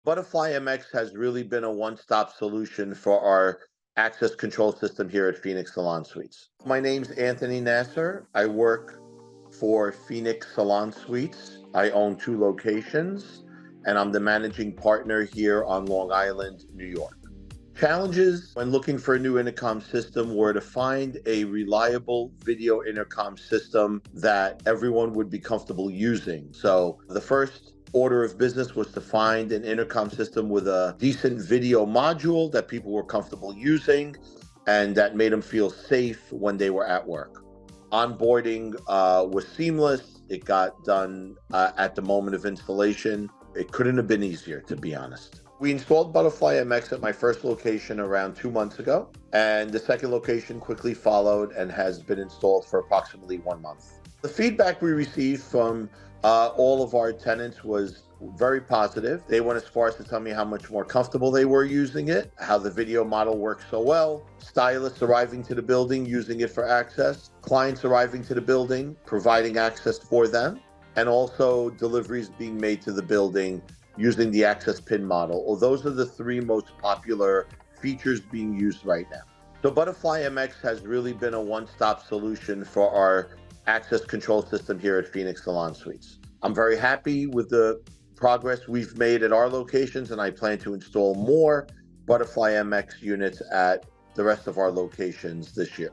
ButterflyMX has really been a one-stop solution for our access control system here at Phenix Salon Suites. My name's Anthony Nasser. I work for Phenix Salon Suites. I own 2 locations, and I'm the managing partner here on Long Island, New York. Challenges when looking for a new intercom system were to find a reliable video intercom system that everyone would be comfortable using. So the first order of business was to find an intercom system with a decent video module that people were comfortable using and that made them feel safe when they were at work. Onboarding was seamless. It got done at the moment of installation. It couldn't have been easier, to be honest. We installed ButterflyMX at my first location around 2 months ago, and the second location quickly followed and has been installed for approximately 1 month. The feedback we received from all of our tenants was very positive. They went as far as to tell me how much more comfortable they were using it, how the video model works so well, stylists arriving to the building using it for access, clients arriving to the building, providing access for them, and also deliveries being made to the building using the access pin model. Well, those are the 3 most popular features being used right now. So ButterflyMX has really been a one-stop solution for our access control system here at Phenix Salon Suites. I'm very happy with the progress we've made at our locations, and I plan to install more ButterflyMX units at the rest of our locations this year.